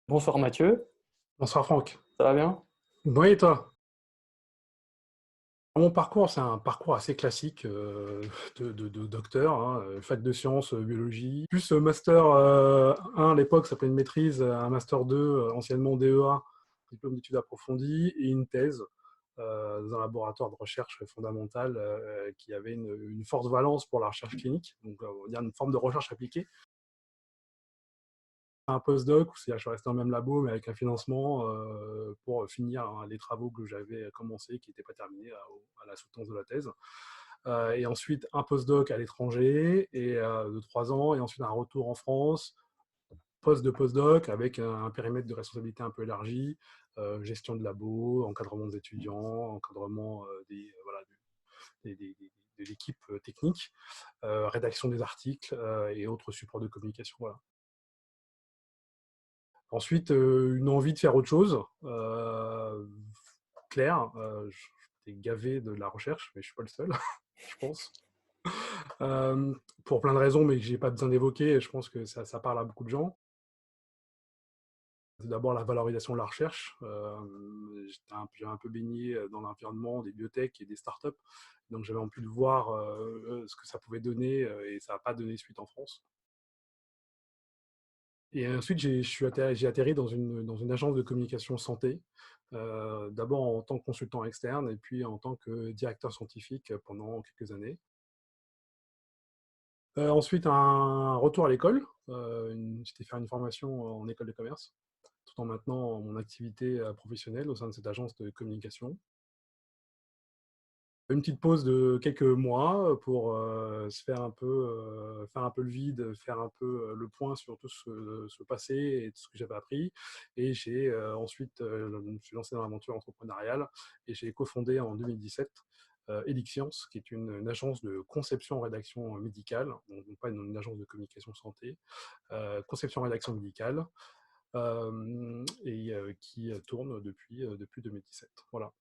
Bonsoir Mathieu, Bonsoir Franck. ça va bien? Oui, et toi? Mon parcours, c'est un parcours assez classique de docteur, hein, fac de sciences, biologie, plus master 1 à l'époque, ça s'appelait une maîtrise, un master 2, anciennement DEA, diplôme d'études approfondies, et une thèse dans un laboratoire de recherche fondamentale qui avait une forte valence pour la recherche clinique, donc on va dire une forme de recherche appliquée. Un postdoc, c'est-à-dire que je suis resté dans le même labo, mais avec un financement pour finir hein, les travaux que j'avais commencés, qui n'étaient pas terminés à la soutenance de la thèse. Et ensuite, un postdoc à l'étranger et de 3 ans, et ensuite un retour en France, poste de postdoc avec un périmètre de responsabilité un peu élargi, gestion de labo, encadrement des étudiants, encadrement voilà, de l'équipe technique, rédaction des articles et autres supports de communication. Voilà. Ensuite, une envie de faire autre chose, claire. J'étais gavé de la recherche, mais je ne suis pas le seul, je pense. Pour plein de raisons, mais que je n'ai pas besoin d'évoquer, je pense que ça parle à beaucoup de gens. D'abord, la valorisation de la recherche. J'ai un peu baigné dans l'environnement des biotech et des startups, donc j'avais envie de voir ce que ça pouvait donner, et ça n'a pas donné suite en France. Et ensuite, j'ai atterri dans une agence de communication santé, d'abord en tant que consultant externe et puis en tant que directeur scientifique pendant quelques années. Ensuite, un retour à l'école. J'étais faire une formation en école de commerce, tout en maintenant mon activité professionnelle au sein de cette agence de communication. Une petite pause de quelques mois pour faire un peu le vide, faire un peu le point sur tout ce passé et tout ce que j'avais appris. Et j'ai ensuite, je me suis lancé dans l'aventure entrepreneuriale et j'ai cofondé en 2017 Elixience, qui est une agence de conception-rédaction médicale, donc pas une agence de communication santé, conception-rédaction médicale, et qui tourne depuis 2017. Voilà.